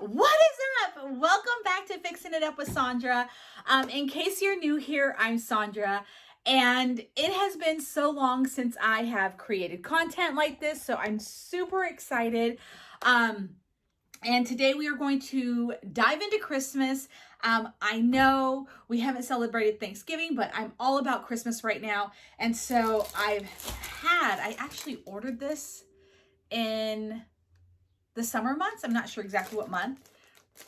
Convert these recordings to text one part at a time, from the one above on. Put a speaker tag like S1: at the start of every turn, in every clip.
S1: What is up? Welcome back to Fixing It Up with Sandra. In case you're new here, I'm Sandra, and it has been so long since I have created content like this, so I'm super excited. And today we are going to dive into Christmas. I know we haven't celebrated Thanksgiving, but I'm all about Christmas right now. And so I actually ordered this in the summer months. I'm not sure exactly what month,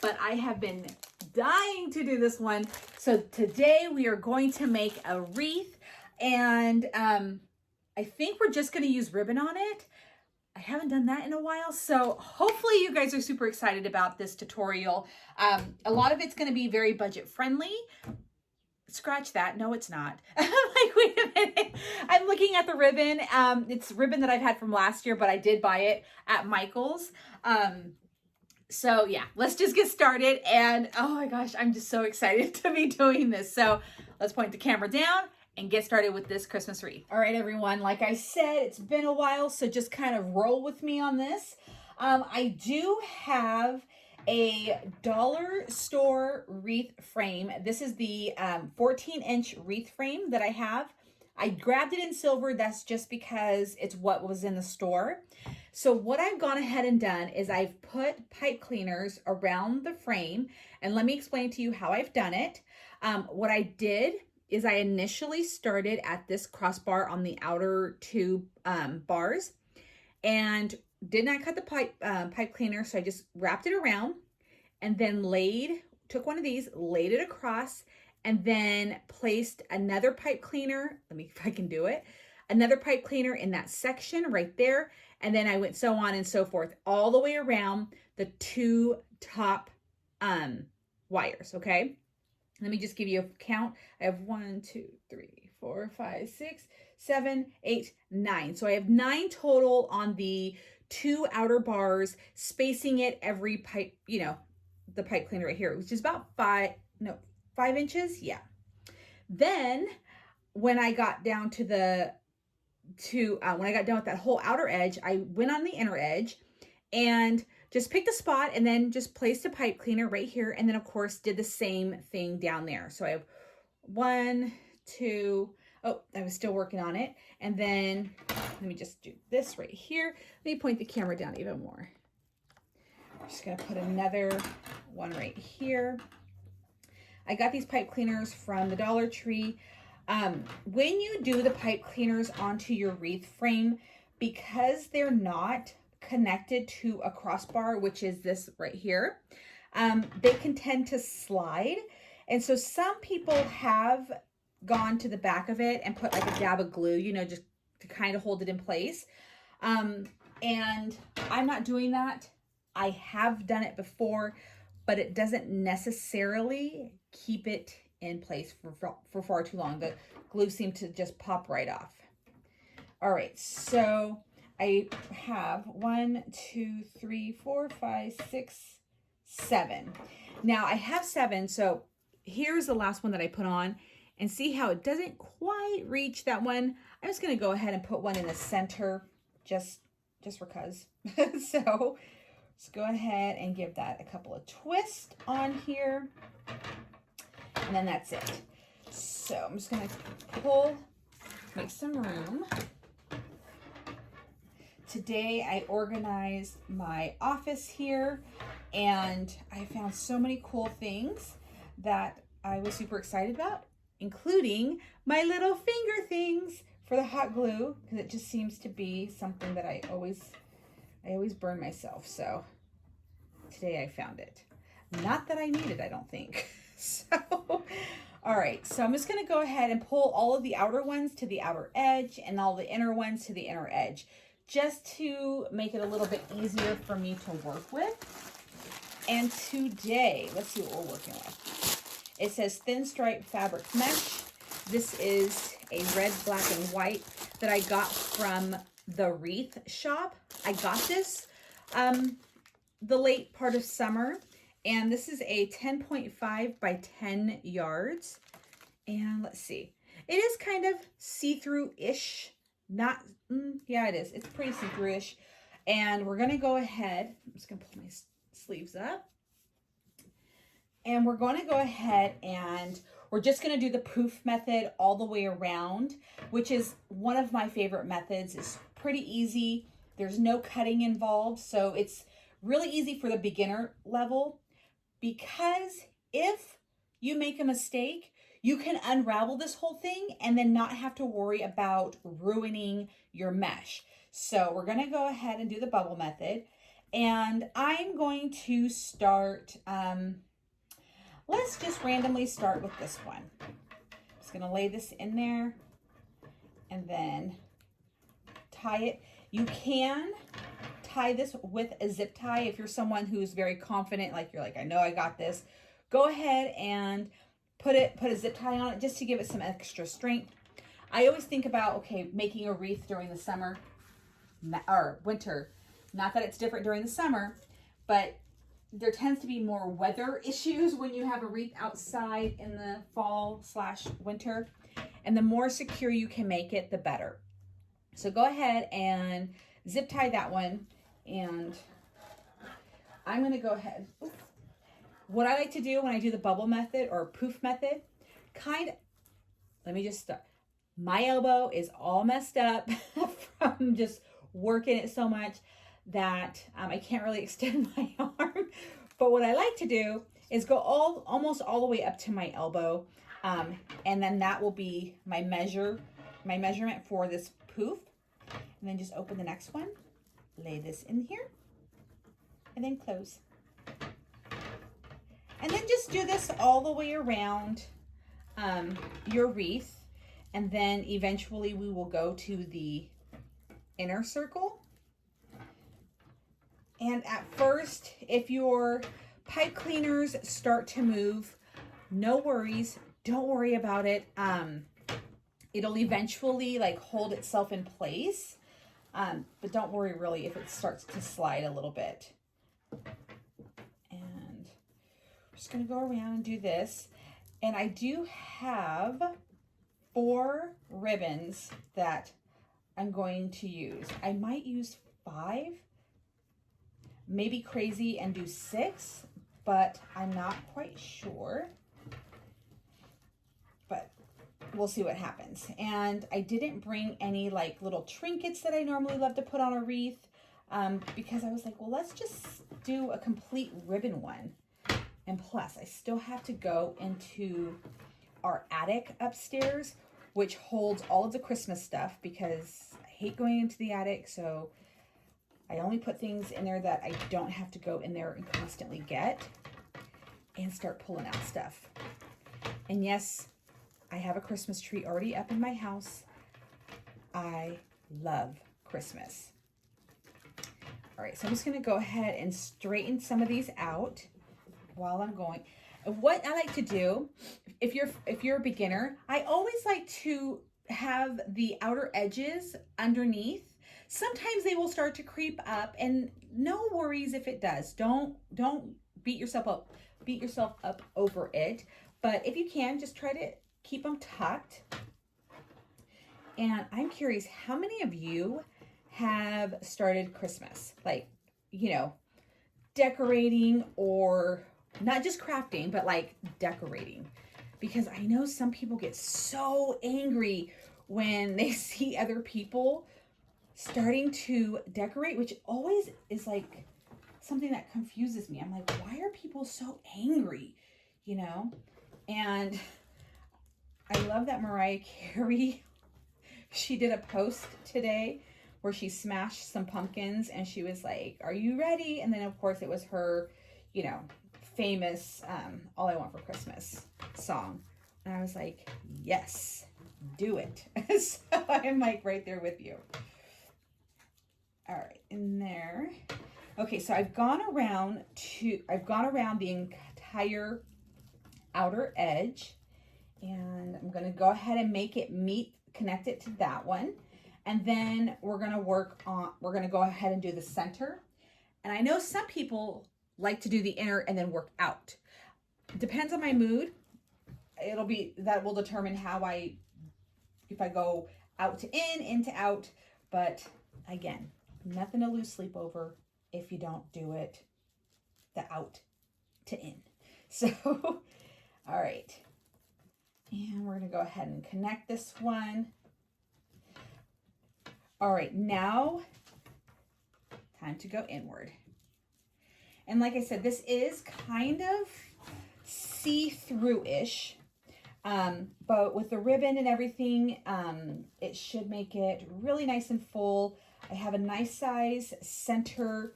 S1: but I have been dying to do this one. So today we are going to make a wreath, and I think we're just going to use ribbon on it. I haven't done that in a while, so hopefully you guys are super excited about this tutorial. A lot of it's going to be very budget friendly. Scratch that. No, it's not. I'm like, wait a minute. I'm looking at the ribbon. It's ribbon that I've had from last year, but I did buy it at Michael's. So yeah, let's just get started. And oh my gosh, I'm just so excited to be doing this. So let's point the camera down and get started with this Christmas wreath. All right, everyone. Like I said, it's been a while, so just kind of roll with me on this. I do have a dollar store wreath frame. This is the 14-inch wreath frame that I have. I grabbed it in silver. That's just because it's what was in the store. So what I've gone ahead and done is I've put pipe cleaners around the frame, and let me explain to you how I've done it. What I did is I initially started at this crossbar on the outer two bars, and did not cut the pipe cleaner, so I just wrapped it around and then took one of these, laid it across, and then placed another pipe cleaner. Let me, if I can do it, another pipe cleaner in that section right there. And then I went so on and so forth all the way around the two top wires, okay? Let me just give you a count. I have 1, 2, 3, 4, 5, 6, 7, 8, 9. So I have 9 total on the two outer bars, spacing it every pipe, the pipe cleaner right here, which is about 5 inches. Yeah. Then when I got down to when I got done with that whole outer edge, I went on the inner edge and just picked a spot and then just placed a pipe cleaner right here. And then of course did the same thing down there. So I have 1, 2, oh, I was still working on it. And then let me just do this right here. Let me point the camera down even more. I'm just gonna put another one right here. I got these pipe cleaners from the Dollar Tree. When you do the pipe cleaners onto your wreath frame, because they're not connected to a crossbar, which is this right here, they can tend to slide. And so some people have gone to the back of it and put like a dab of glue, just to kind of hold it in place. And I'm not doing that. I have done it before, but it doesn't necessarily keep it in place for far too long. The glue seemed to just pop right off. All right, so I have 1, 2, 3, 4, 5, 6, 7. Now I have 7, so here's the last one that I put on, and see how it doesn't quite reach that one. I'm just gonna go ahead and put one in the center, just for cause. So let's go ahead and give that a couple of twists on here. And then that's it. So I'm just going to make some room. Today I organized my office here, and I found so many cool things that I was super excited about, including my little finger things for the hot glue, because it just seems to be something that I always burn myself. So today I found it. Not that I need it, I don't think. So, all right, so I'm just going to go ahead and pull all of the outer ones to the outer edge and all the inner ones to the inner edge, just to make it a little bit easier for me to work with. And today, let's see what we're working with. It says thin stripe fabric mesh. This is a red, black, and white that I got from the Wreath shop. I got this the late part of summer. And this is a 10.5 by 10 yards. And let's see. It is kind of see-through-ish. Not, yeah, it is. It's pretty see-through-ish. And we're going to go ahead. I'm just going to pull my sleeves up. And we're going to go ahead and we're just going to do the poof method all the way around, which is one of my favorite methods. It's pretty easy. There's no cutting involved, so it's really easy for the beginner level, because if you make a mistake, you can unravel this whole thing and then not have to worry about ruining your mesh. So we're going to go ahead and do the bubble method, and I'm going to start, let's just randomly start with this one. I'm just going to lay this in there and then tie it. You can tie this with a zip tie if you're someone who's very confident, like you're like, I know I got this. Go ahead and put a zip tie on it just to give it some extra strength. I always think about, okay, making a wreath during the summer or winter. Not that it's different during the summer, but there tends to be more weather issues when you have a wreath outside in the fall/winter. And the more secure you can make it, the better. So go ahead and zip tie that one. And I'm going to go ahead. Oops. What I like to do when I do the bubble method or poof method, let me just start. My elbow is all messed up from just working it so much that I can't really extend my arm. But what I like to do is go almost all the way up to my elbow. And then that will be my measurement for this poof. And then just open the next one, lay this in here, and then close. And then just do this all the way around your wreath. And then eventually we will go to the inner circle. And at first, if your pipe cleaners start to move, no worries. Don't worry about it. It'll eventually like hold itself in place. But don't worry really if it starts to slide a little bit. And I'm just going to go around and do this. And I do have 4 ribbons that I'm going to use. I might use 5, maybe crazy and do 6, but I'm not quite sure. But we'll see what happens. And I didn't bring any like little trinkets that I normally love to put on a wreath, because I was like, well, let's just do a complete ribbon one. And plus I still have to go into our attic upstairs, which holds all of the Christmas stuff, because I hate going into the attic. So I only put things in there that I don't have to go in there and constantly get and start pulling out stuff. And yes, I have a Christmas tree already up in my house. I love Christmas. All right, so I'm just gonna go ahead and straighten some of these out while I'm going. And what I like to do, if you're a beginner, I always like to have the outer edges underneath. Sometimes they will start to creep up, and no worries if it does. Don't beat yourself up over it. But if you can, just try to keep them tucked. And I'm curious, how many of you have started Christmas? Like, you know, decorating, or not just crafting, but like decorating. Because I know some people get so angry when they see other people starting to decorate, which always is like something that confuses me. I'm like, why are people so angry? You know? And I love that Mariah Carey, she did a post today where she smashed some pumpkins and she was like, are you ready? And then of course it was her, you know, famous All I Want for Christmas song. And I was like, yes, do it. So I'm like right there with you. All right, in there. Okay, so I've gone around the entire outer edge, and I'm gonna go ahead and make it connect it to that one. And then we're gonna go ahead and do the center. And I know some people like to do the inner and then work out. It depends on my mood. That will determine if I go out to in to out. But again, nothing to lose sleep over if you don't do it the out to in. So, all right. And we're going to go ahead and connect this one. All right, now time to go inward. And like I said, this is kind of see-through-ish, but with the ribbon and everything, it should make it really nice and full. I have a nice size center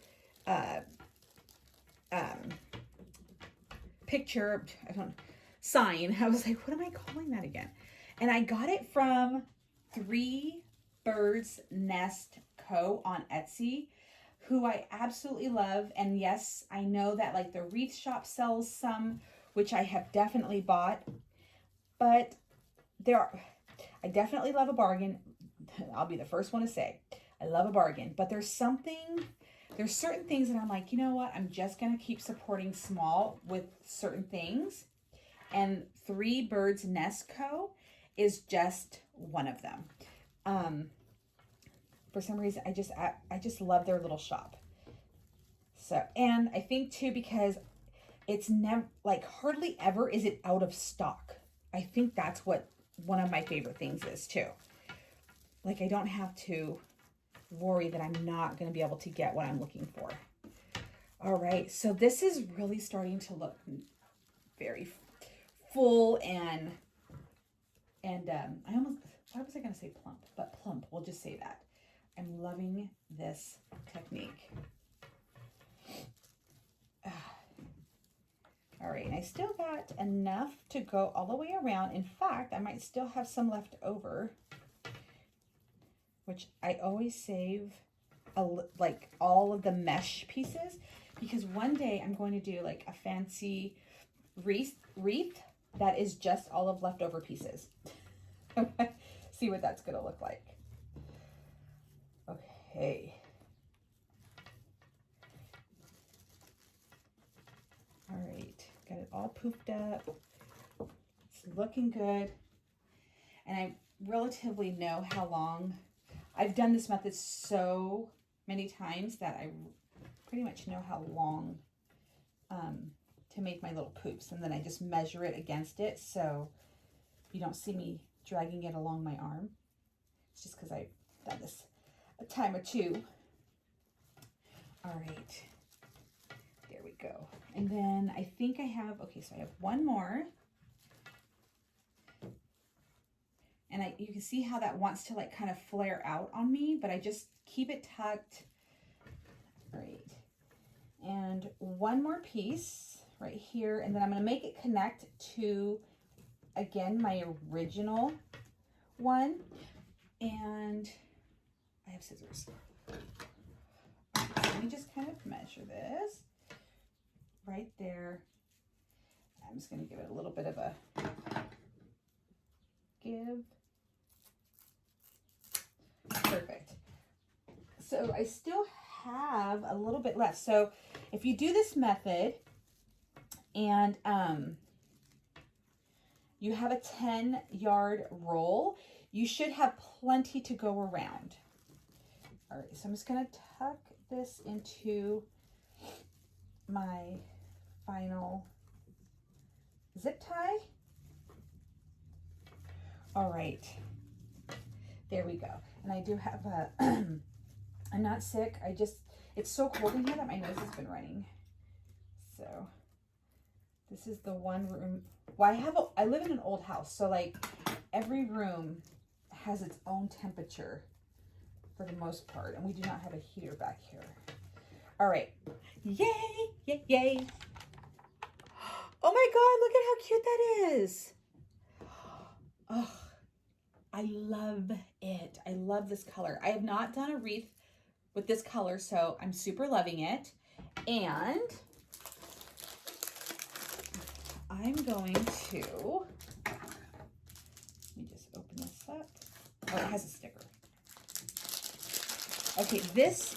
S1: picture, sign. I was like, what am I calling that again? And I got it from 3 Birds Nest Co. on Etsy, who I absolutely love. And yes, I know that like the Wreath shop sells some, which I have definitely bought, but I definitely love a bargain. I'll be the first one to say, I love a bargain, but there's certain things that I'm like, you know what? I'm just going to keep supporting small with certain things. And 3 Birds Nest Co. is just one of them. For some reason, I just love their little shop. So, and I think too, because it's never, like hardly ever is it out of stock. I think that's what one of my favorite things is too. Like I don't have to worry that I'm not going to be able to get what I'm looking for. All right, so this is really starting to look very full and why was I going to say plump? But plump, we'll just say that. I'm loving this technique. All right, and I still got enough to go all the way around. In fact, I might still have some left over, which I always save like all of the mesh pieces, because one day I'm going to do like a fancy wreath that is just all of leftover pieces. See what that's going to look like. Okay. All right, got it all poofed up. It's looking good. And I relatively know how long. I've done this method so many times that I pretty much know how long to make my little poops. And then I just measure it against it, so you don't see me dragging it along my arm. It's just because I've done this a time or two. All right, there we go. And then I think I have, okay, so I have one more. And you can see how that wants to like kind of flare out on me, but I just keep it tucked. All right. And one more piece right here. And then I'm going to make it connect to, again, my original one. And I have scissors. Okay, let me just kind of measure this right there. I'm just going to give it a little bit of a give. Perfect. So I still have a little bit left. So if you do this method and you have a 10-yard roll, you should have plenty to go around. All right, so I'm just going to tuck this into my final zip tie. All right, there we go. And I do have a, I'm not sick. It's so cold in here that my nose has been running. So this is the one room. Well, I live in an old house. So like every room has its own temperature for the most part. And we do not have a heater back here. All right. Yay, yay, yay. Oh my God, look at how cute that is. Oh, I love it. I love this color. I have not done a wreath with this color, so I'm super loving it. And I'm going to, let me just open this up. Oh, it has a sticker. Okay, this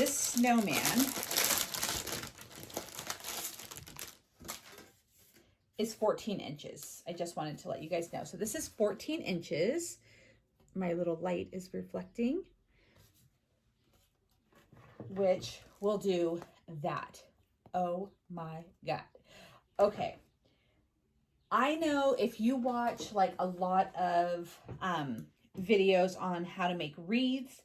S1: snowman is 14 inches. I just wanted to let you guys know. So this is 14 inches. My little light is reflecting, which will do that. Oh my God. Okay. I know if you watch like a lot of videos on how to make wreaths,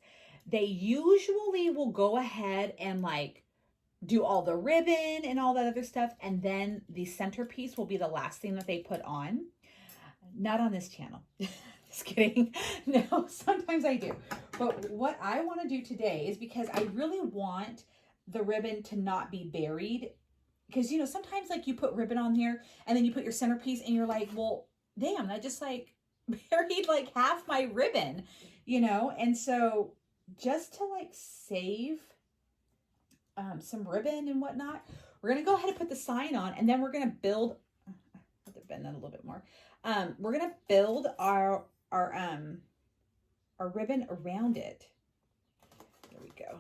S1: they usually will go ahead and like do all the ribbon and all that other stuff, and then the centerpiece will be the last thing that they put on. Not on this channel. Just kidding. No, sometimes I do. But what I want to do today is because I really want the ribbon to not be buried. Because, you know, sometimes like you put ribbon on here and then you put your centerpiece and you're like, well, damn, that just like buried like half my ribbon, you know? And so just to like save some ribbon and whatnot, we're going to go ahead and put the sign on, and then we're going to build, I have to bend that a little bit more. We're going to build our ribbon around it. There we go.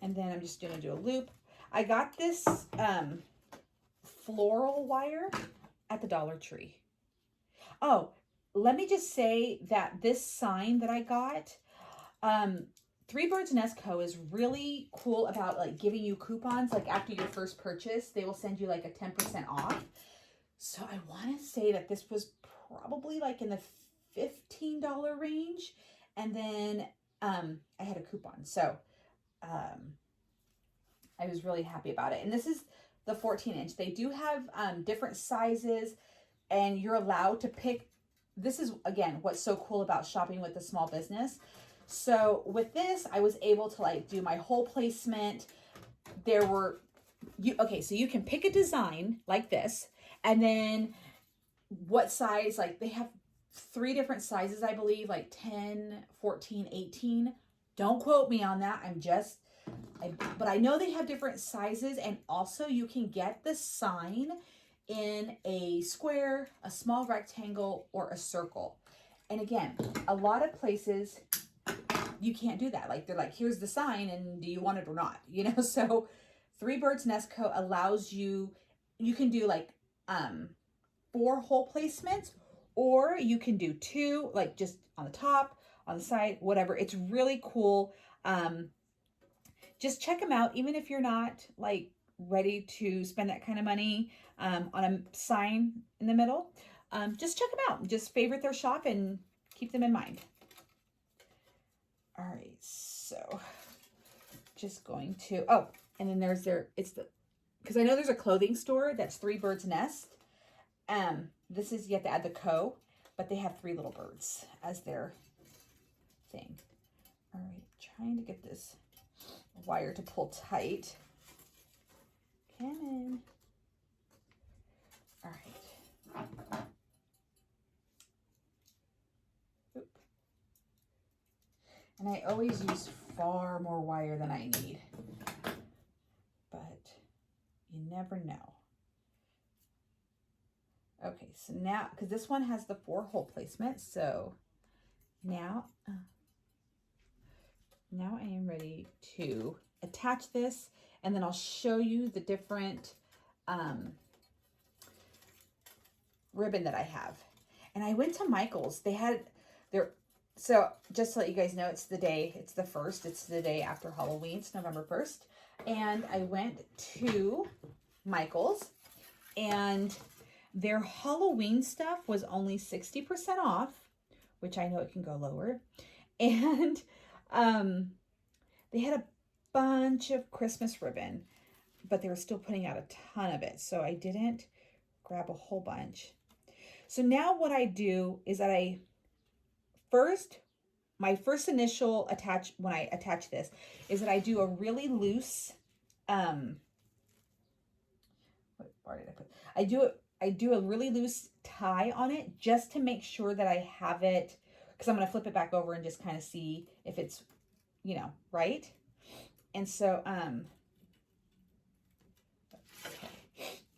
S1: And then I'm just going to do a loop. I got this floral wire at the Dollar Tree. Oh, let me just say that this sign that I got, Three Birds Nest Co. is really cool about like giving you coupons. Like after your first purchase, they will send you like a 10% off. So I want to say that this was probably like in the $15 range. And then I had a coupon. So I was really happy about it. And this is the 14-inch. They do have different sizes, and you're allowed to pick. This is, again, what's so cool about shopping with a small business. So with this, I was able to like do my whole placement. There were, okay, so you can pick a design like this, and then what size, like they have 3 different sizes, I believe, like 10, 14, 18. Don't quote me on that. But I know they have different sizes, and also you can get the sign in a square, a small rectangle, or a circle. And again, a lot of places you can't do that. Like they're like, here's the sign, and do you want it or not? You know, so Three Birds Nest Co. allows you can do like 4 hole placements, or you can do 2, like just on the top, on the side, whatever. It's really cool. Just check them out, even if you're not like ready to spend that kind of money on a sign in the middle. Just check them out. Just favorite their shop and keep them in mind. All right, so just going to, oh, and then there's because I know there's a clothing store that's Three Birds Nest. This is, you have to add the co, but they have 3 little birds as their thing. All right, trying to get this wire to pull tight. Come in. All right. Oop. And I always use far more wire than I need, but you never know. Okay, so now, because this one has the 4 hole placement, so now I am ready to attach this, and then I'll show you the different ribbon that I have. And I went to Michael's. They had so just to let you guys know, it's the 1st. It's the day after Halloween. It's November 1st. And I went to Michael's, and their Halloween stuff was only 60% off, which I know it can go lower. And they had a bunch of Christmas ribbon, but they were still putting out a ton of it. So I didn't grab a whole bunch. So now what I do is that my first initial when I attach this is that I do a really loose, what bar did I put? I do a really loose tie on it just to make sure that I have it, because I'm going to flip it back over and just kind of see if it's, you know, right. And so,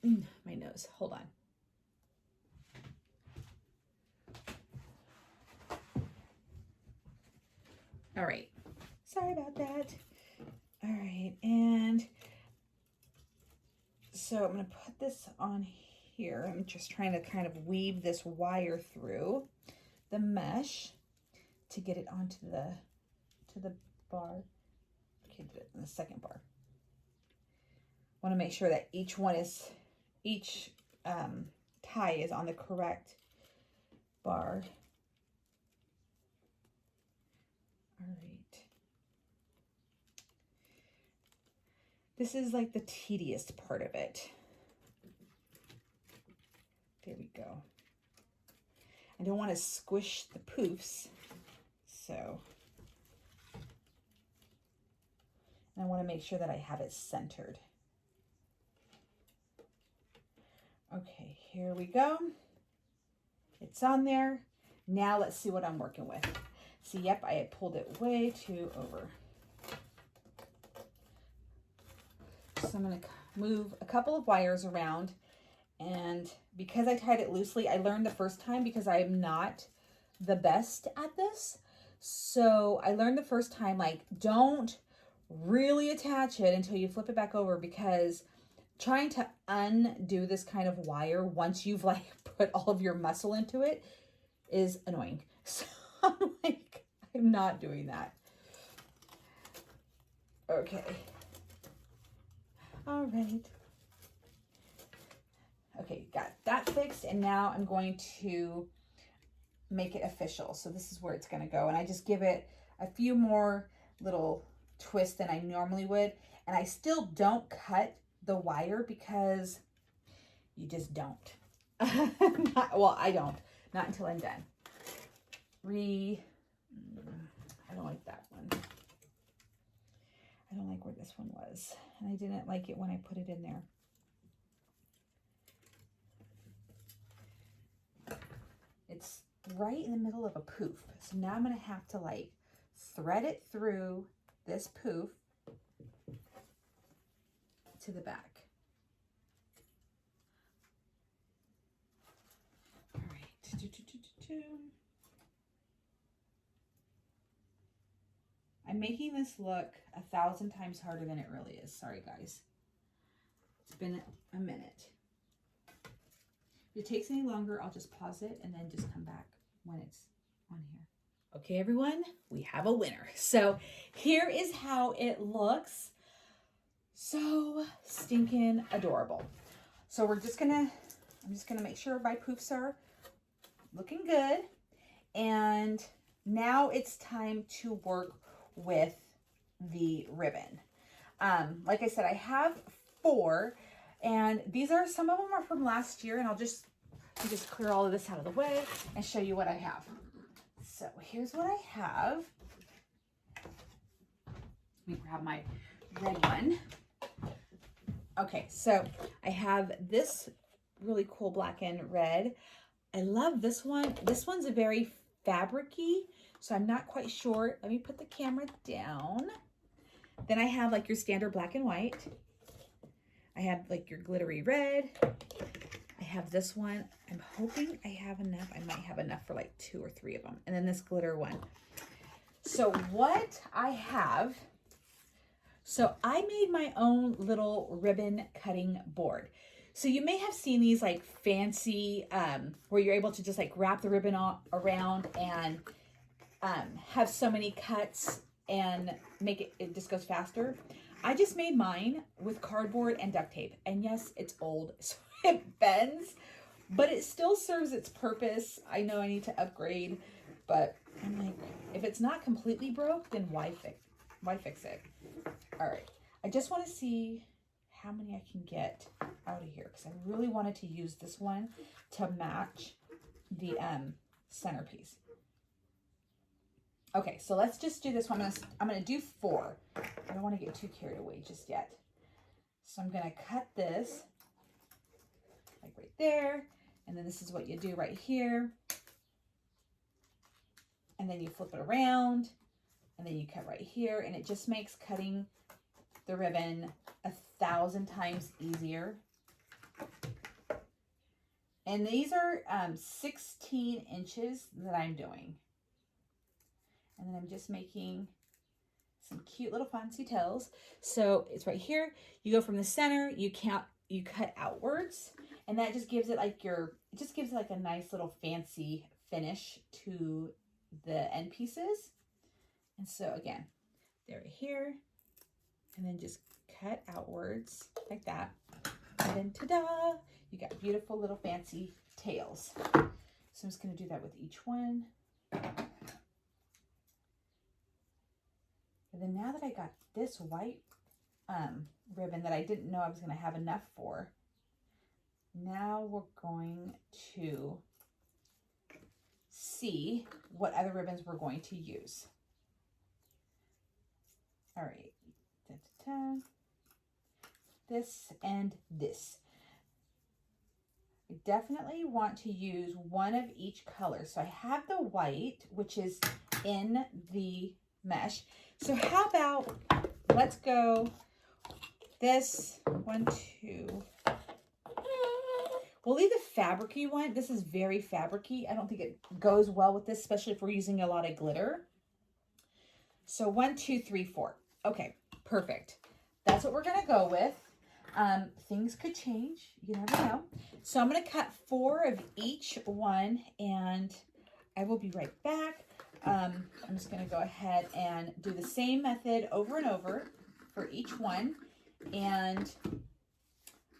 S1: my nose, hold on. All right. Sorry about that. All right. And so I'm going to put this on here. I'm just trying to kind of weave this wire through the mesh to get it onto the bar. Okay, do it in the second bar. want to make sure that each tie is on the correct bar. All right. This is like the tedious part of it. There we go. I don't want to squish the poofs, so I want to make sure that I have it centered. Okay, here we go. It's on there. Now let's see what I'm working with. See, yep, I had pulled it way too over. So I'm going to move a couple of wires around, and because I tied it loosely, I learned the first time, because I am not the best at this. So I learned the first time, like, don't really attach it until you flip it back over, because trying to undo this kind of wire once you've like put all of your muscle into it is annoying. So I'm like, I'm not doing that. Okay. All right. Okay, got that fixed, and now I'm going to make it official. So this is where it's going to go, and I just give it a few more little twists than I normally would, and I still don't cut the wire because you just don't. Well, I don't. Not until I'm done. I don't like that one. I don't like where this one was, and I didn't like it when I put it in there. It's right in the middle of a poof. So now I'm going to have to like thread it through this poof to the back. All right. I'm making this look 1,000 times harder than it really is. Sorry, guys. It's been a minute. If it takes any longer, I'll just pause it and then just come back when it's on here. Okay, everyone, we have a winner. So here is how it looks. So stinking adorable. So I'm just gonna make sure my poofs are looking good. And now it's time to work with the ribbon. Like I said, I have 4, and these are, some of them are from last year, and I'll just clear all of this out of the way and show you what I have. So here's what I have. Let me grab my red one. Okay, so I have this really cool black and red. I love this one. This one's a very fabric-y, so I'm not quite sure. Let me put the camera down. Then I have like your standard black and white. I have like your glittery red. I have this one. I'm hoping I have enough. I might have enough for like 2 or 3 of them. And then this glitter one. So what I have, so I made my own little ribbon cutting board. So you may have seen these like fancy, where you're able to just like wrap the ribbon around and have so many cuts and make it just goes faster. I just made mine with cardboard and duct tape. And yes, it's old, so it bends, but it still serves its purpose. I know I need to upgrade, but I'm like, if it's not completely broke, then why fix it? All right, I just want to see how many I can get out of here, because I really wanted to use this one to match the centerpiece. Okay, so let's just do this one. I'm gonna do 4. I don't want to get too carried away just yet. So I'm gonna cut this like right there, and then this is what you do right here, and then you flip it around, and then you cut right here, and it just makes cutting the ribbon 1,000 times easier. And these are 16 inches that I'm doing. And then I'm just making some cute little fancy tails. So it's right here. You go from the center, you cut outwards, and that just gives it like a nice little fancy finish to the end pieces. And so again, they're right here. and then just cut outwards like that. And then ta-da, you got beautiful little fancy tails. So I'm just going to do that with each one. And then now that I got this white ribbon that I didn't know I was going to have enough for, now we're going to see what other ribbons we're going to use. All right, this and this. I definitely want to use one of each color. So I have the white, which is in the mesh. So how about, let's go this 1, 2. We'll leave the fabric-y one. This is very fabric-y. I don't think it goes well with this, especially if we're using a lot of glitter. So 1, 2, 3, 4. Okay, perfect. That's what we're gonna go with. Things could change, you never know. So I'm gonna cut 4 of each one and I will be right back. I'm just gonna go ahead and do the same method over and over for each one. And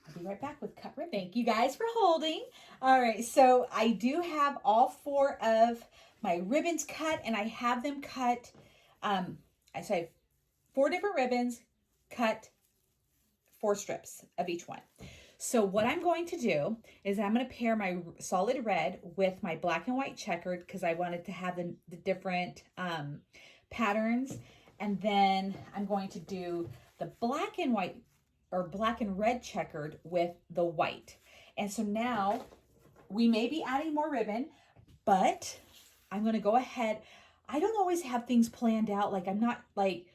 S1: I'll be right back with cut ribbon. Thank you guys for holding. All right, so I do have all 4 of my ribbons cut, and I have them cut, I have 4 different ribbons, cut 4 strips of each one. So what I'm going to do is I'm going to pair my solid red with my black and white checkered because I wanted to have the different patterns. And then I'm going to do the black and white or black and red checkered with the white. And so now we may be adding more ribbon, but I'm going to go ahead. I don't always have things planned out. Like I'm not like,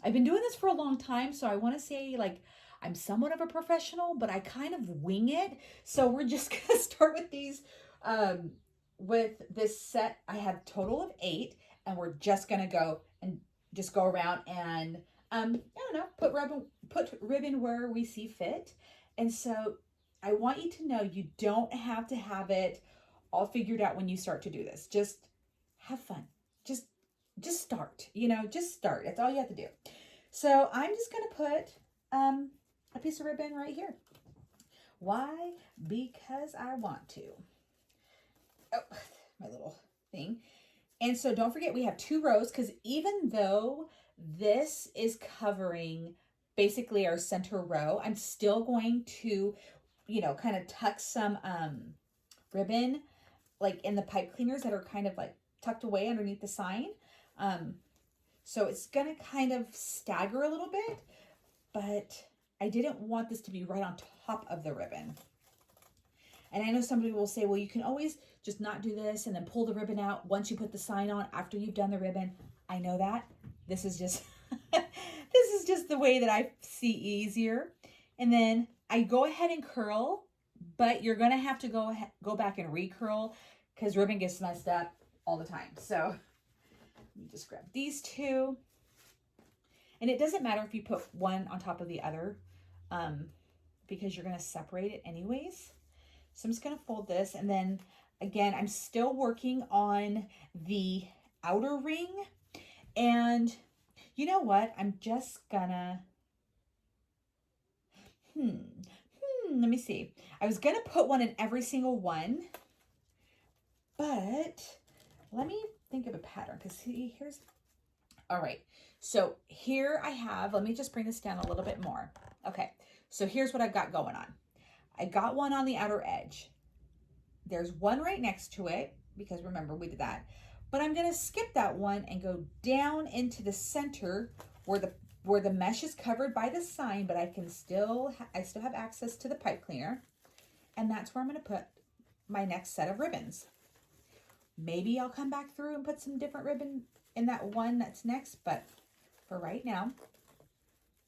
S1: I've been doing this for a long time. So I want to say like, I'm somewhat of a professional, but I kind of wing it. So we're just going to start with these, with this set. I have a total of 8 and we're just going to go and just go around and, I don't know, put ribbon where we see fit. And so I want you to know you don't have to have it all figured out when you start to do this. Just have fun. Just start, just start. That's all you have to do. So I'm just going to put, a piece of ribbon right here. Why? Because I want to. Oh, my little thing. And so don't forget we have 2 rows because even though this is covering basically our center row, I'm still going to, kind of tuck some ribbon like in the pipe cleaners that are kind of like tucked away underneath the sign. So it's going to kind of stagger a little bit, but I didn't want this to be right on top of the ribbon. And I know somebody will say, well, you can always just not do this and then pull the ribbon out once you put the sign on after you've done the ribbon. I know that. This is just, this is just the way that I see easier. And then I go ahead and curl, but you're going to have to go back and recurl because ribbon gets messed up all the time. So let me just grab these 2. And it doesn't matter if you put one on top of the other because you're going to separate it anyways. So I'm just going to fold this. And then again, I'm still working on the outer ring. And you know what? I'm just gonna, let me see. I was going to put one in every single one, but let me think of a pattern because see, here's, all right. So here I have, let me just bring this down a little bit more. Okay. So here's what I've got going on. I got one on the outer edge. There's one right next to it because remember we did that, but I'm going to skip that one and go down into the center where the mesh is covered by the sign, but I still have access to the pipe cleaner. And that's where I'm going to put my next set of ribbons. Maybe I'll come back through and put some different ribbon in that one that's next, but for right now,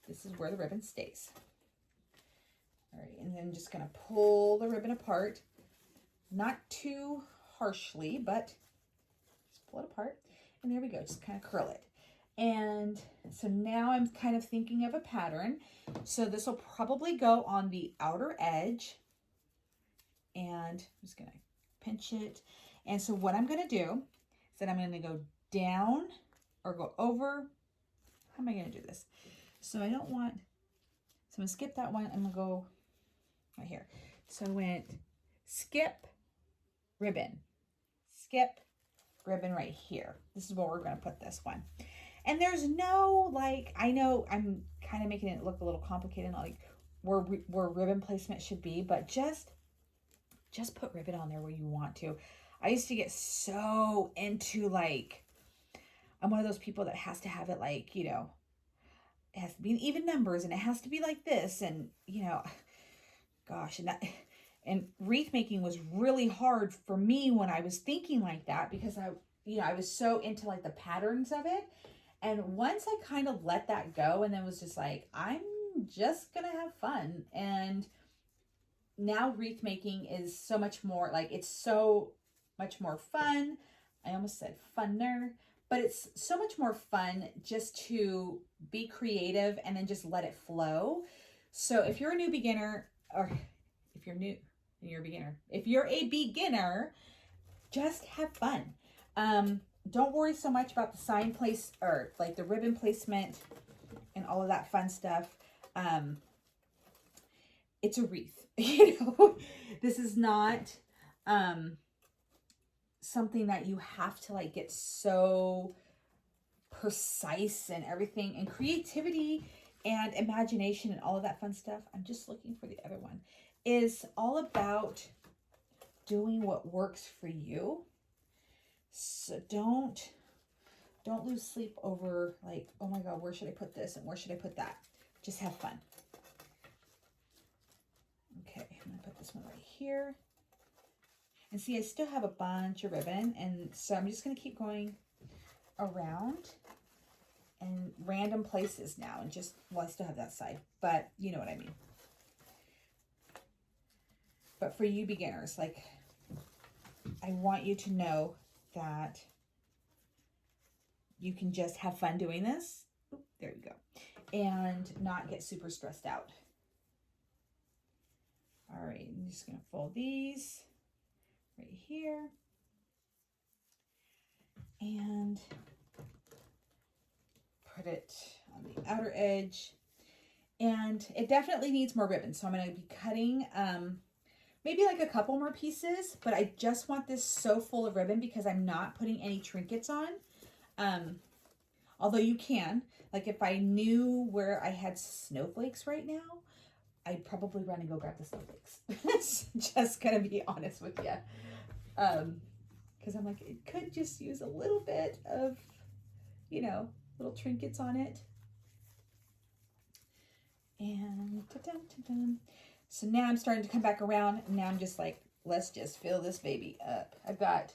S1: this is where the ribbon stays. All right, and then just gonna pull the ribbon apart, not too harshly, but just pull it apart. And there we go, just kind of curl it. And so now I'm kind of thinking of a pattern. So this will probably go on the outer edge. And I'm just gonna pinch it. And so what I'm gonna do is that I'm gonna go down or go over am I going to do this? So I don't want, so I'm going to skip that one. I'm going to go right here. So I went skip, ribbon, skip, ribbon right here. This is where we're going to put this one. And there's no, like, I know I'm kind of making it look a little complicated, like where ribbon placement should be, but just put ribbon on there where you want to. I used to get so into, like, I'm one of those people that has to have it, like, you know, it has to be even numbers and it has to be like this. And, you know, gosh, and wreath making was really hard for me when I was thinking like that, because I was so into, like, the patterns of it. And once I kind of let that go and then was just like, I'm just going to have fun. And now wreath making is so much more, like, it's so much more fun. I almost said funner, but it's so much more fun just to be creative and then just let it flow. So if you're a new beginner, or if you're new and you're a beginner, if you're a beginner, just have fun. Don't worry so much about the sign place, or like the ribbon placement and all of that fun stuff. It's a wreath, you know. This is not something that you have to, like, get so precise and everything, and creativity and imagination and all of that fun stuff. I'm just looking for the other one. Is all about doing what works for you. So don't lose sleep over, like, oh my God, where should I put this and where should I put that? Just have fun. Okay, I'm gonna put this one right here. And see, I still have a bunch of ribbon, and so I'm just gonna keep going around and random places now, and just, well, I still have that side, but you know what I mean. But for you beginners, like, I want you to know that you can just have fun doing this. Oop, there you go. And not get super stressed out. All right, I'm just gonna fold these right here. And put it on the outer edge. And it definitely needs more ribbon. So I'm gonna be cutting maybe like a couple more pieces, but I just want this so full of ribbon because I'm not putting any trinkets on. Although you can, like, if I knew where I had snowflakes right now, I'd probably run and go grab the snowflakes. Just gonna be honest with you. Because I'm like, it could just use a little bit of, you know, little trinkets on it. And ta-dum, ta-dum. So now I'm starting to come back around. And now I'm just like, let's just fill this baby up. I've got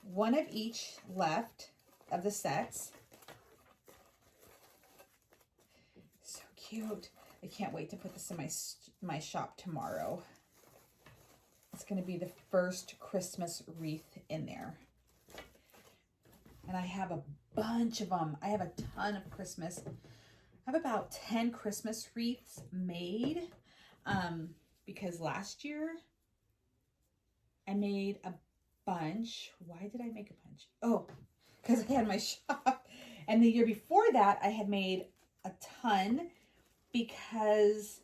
S1: one of each left of the sets. So cute. I can't wait to put this in my shop tomorrow. It's going to be the first Christmas wreath in there. And I have a bunch of them. I have a ton of Christmas. I have about 10 Christmas wreaths made. Because last year I made a bunch. Why did I make a bunch? Oh, because I had my shop. And the year before that, I had made a ton because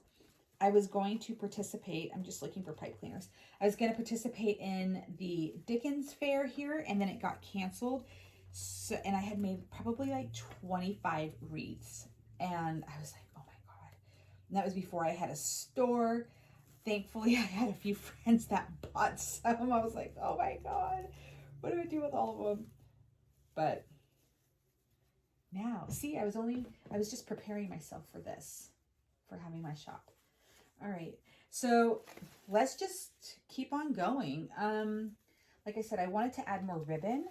S1: I was going to participate. I'm just looking for pipe cleaners. I was going to participate in the Dickens Fair here, and then it got canceled. So, and I had made probably like 25 wreaths. And I was like, oh my God. And that was before I had a store. Thankfully, I had a few friends that bought some. I was like, oh my God, what do I do with all of them? But now, see, I was just preparing myself for this, for having my shop. All right, so let's just keep on going. Like I said, I wanted to add more ribbon.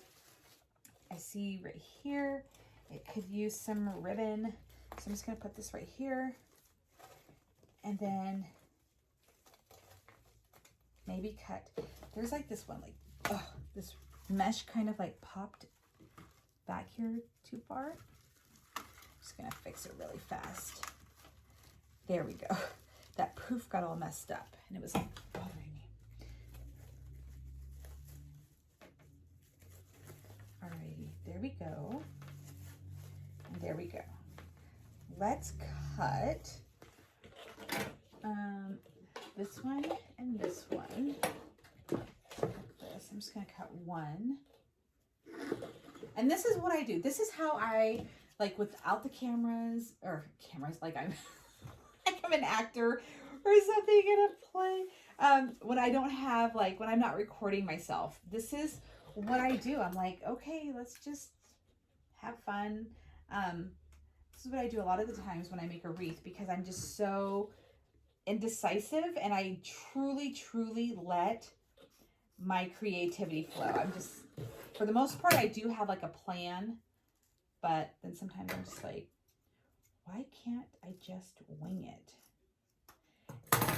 S1: I see right here, it could use some ribbon. So I'm just gonna put this right here. And then maybe cut. There's like this one, like, oh, this mesh kind of like popped back here too far. I'm just gonna fix it really fast. There we go. That poof got all messed up and it was bothering me. Alrighty, there we go. And there we go. let's cut this one and this one. This, I'm just gonna cut one. And this is what I do. This is how I, like, without the cameras, like I'm like I'm an actor or something in a play. When I don't have, like, when I'm not recording myself, this is what I do. I'm like, okay, let's just have fun. This is what I do a lot of the times when I make a wreath, because I'm just so indecisive and I truly let my creativity flow. I'm just, for the most part, I do have like a plan, but then sometimes I'm just like, why can't I just wing it?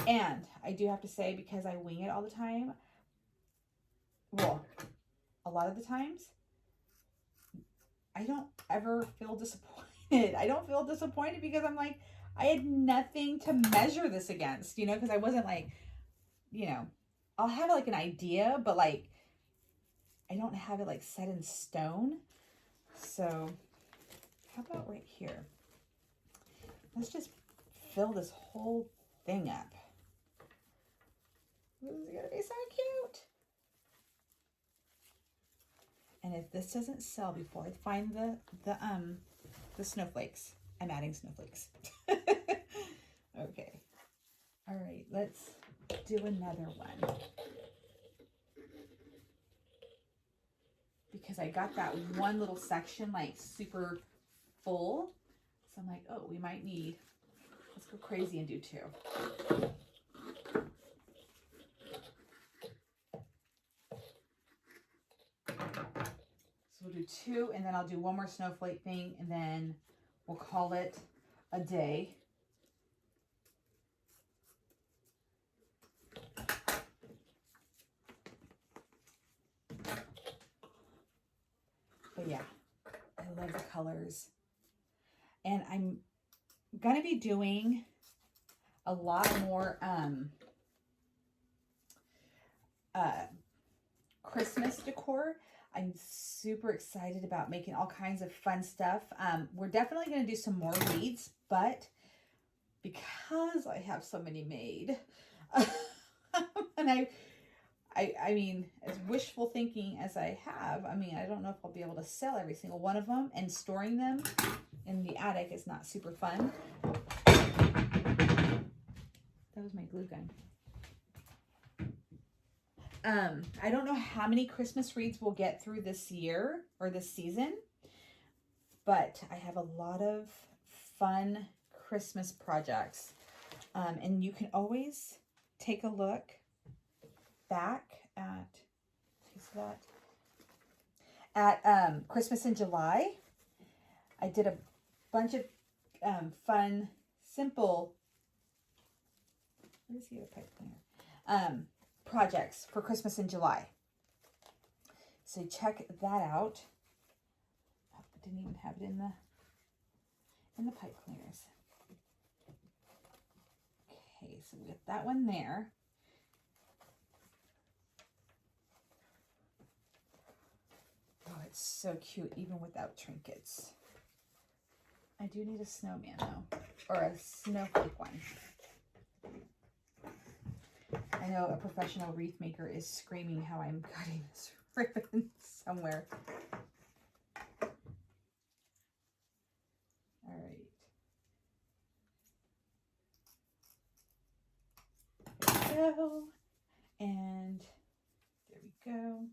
S1: And I do have to say, because I wing it all the time, well, a lot of the times, I don't ever feel disappointed. I don't feel disappointed because I'm like, I had nothing to measure this against, you know, because I wasn't like, you know, I'll have like an idea, but like, I don't have it like set in stone. So how about right here? Let's just fill this whole thing up. This is gonna be so cute. And if this doesn't sell before I find the snowflakes, I'm adding snowflakes. Okay. All right, let's do another one. Because I got that one little section like super full. So I'm like, oh, we might need, let's go crazy and do two. So we'll do two, and then I'll do one more snowflake thing, and then we'll call it a day. But yeah, I love the colors. And I'm gonna be doing a lot more Christmas decor. I'm super excited about making all kinds of fun stuff. We're definitely going to do some more wreaths, but because I have so many made, and I mean, as wishful thinking as I have, I mean, I don't know if I'll be able to sell every single one of them, and storing them in the attic is not super fun. That was my glue gun. I don't know how many Christmas wreaths we'll get through this year or this season, but I have a lot of fun Christmas projects. And you can always take a look back at Christmas in July. I did a bunch of fun, simple, let me see the pipe cleaner. Projects for Christmas in July. So check that out. I didn't even have it in the pipe cleaners. Okay, so we got that one there. Oh, it's so cute even without trinkets. I do need a snowman though, or a snowflake one. I know a professional wreath maker is screaming how I'm cutting this ribbon somewhere. All right. There we go. And there we go.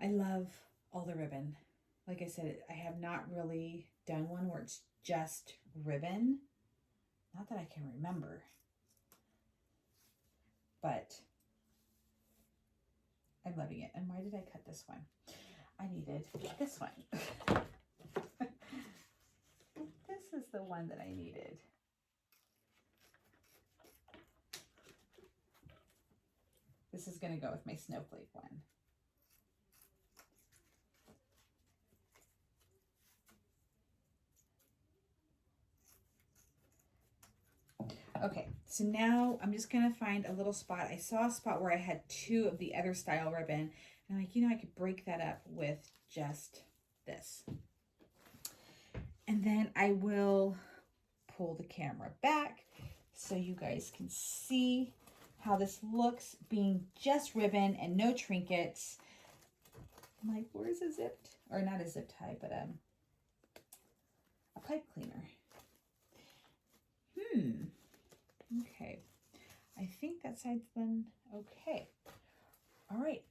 S1: I love all the ribbon. Like I said, I have not really done one where it's just ribbon. Not that I can remember. But I'm loving it. And why did I cut this one? I needed this one. This is the one that I needed. This is going to go with my snowflake one. Okay, so now I'm just gonna find a little spot. I saw a spot where I had 2 of the other style ribbon, and I'm like, I could break that up with just this. And then I will pull the camera back so you guys can see how this looks being just ribbon and no trinkets. I'm like, where's a zipped, or not a zip tie, but a pipe cleaner. Okay, I think that side's been okay. All right,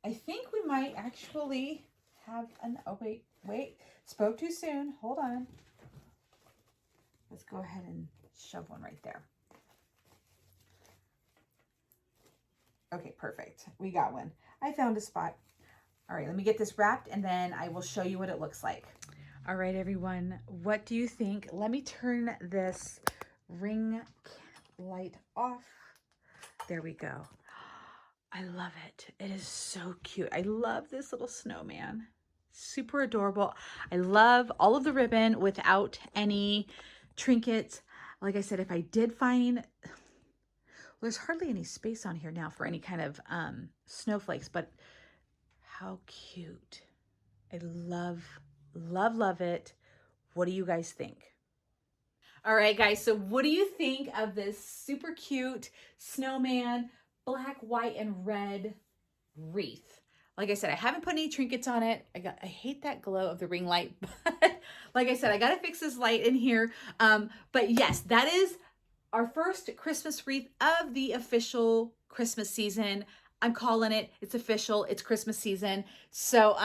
S1: I think we might actually have an, oh wait, spoke too soon, hold on. Let's go ahead and shove one right there. Okay, perfect, we got one. I found a spot. All right, let me get this wrapped and then I will show you what it looks like. All right, everyone, what do you think? Let me turn this ring light off. There we go. I love it. It is so cute. I love this little snowman. Super adorable. I love all of the ribbon without any trinkets. Like I said, if I did find, well, there's hardly any space on here now for any kind of snowflakes, but how cute. I love, love, love it. What do you guys think? All right, guys, so what do you think of this super cute snowman, black, white, and red wreath? Like I said, I haven't put any trinkets on it. I hate that glow of the ring light, but like I said, I gotta fix this light in here. But yes, that is our first Christmas wreath of the official Christmas season. I'm calling it. It's official. It's Christmas season. So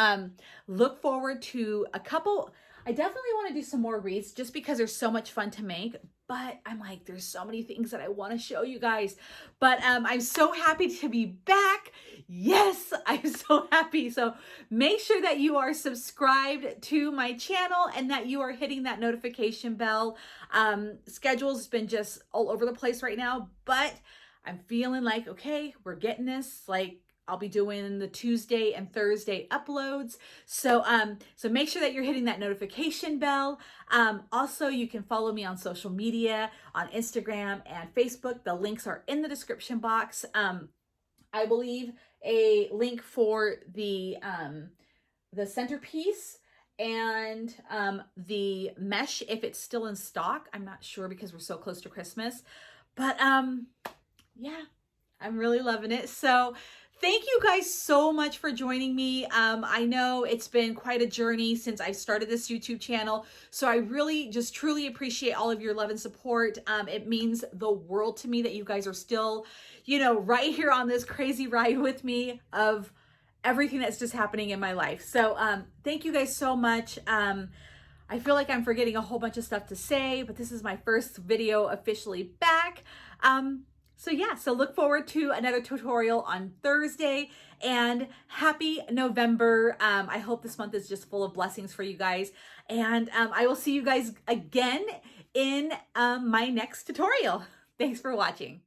S1: look forward to a couple. I definitely want to do some more wreaths just because they're so much fun to make. But I'm like, there's so many things that I want to show you guys. But I'm so happy to be back. Yes, I'm so happy. So make sure that you are subscribed to my channel and that you are hitting that notification bell. Schedule's been just all over the place right now, but I'm feeling like, okay, we're getting this. Like, I'll be doing the Tuesday and Thursday uploads. So so make sure that you're hitting that notification bell. Also, you can follow me on social media, on Instagram and Facebook. The links are in the description box. I will leave a link for the centerpiece and the mesh if it's still in stock. I'm not sure because we're so close to Christmas. But yeah, I'm really loving it. So thank you guys so much for joining me. I know it's been quite a journey since I started this YouTube channel. So I really just truly appreciate all of your love and support. It means the world to me that you guys are still, right here on this crazy ride with me of everything that's just happening in my life. So thank you guys so much. I feel like I'm forgetting a whole bunch of stuff to say, but this is my first video officially back. So yeah, so look forward to another tutorial on Thursday, and happy November. I hope this month is just full of blessings for you guys, and I will see you guys again in my next tutorial. Thanks for watching.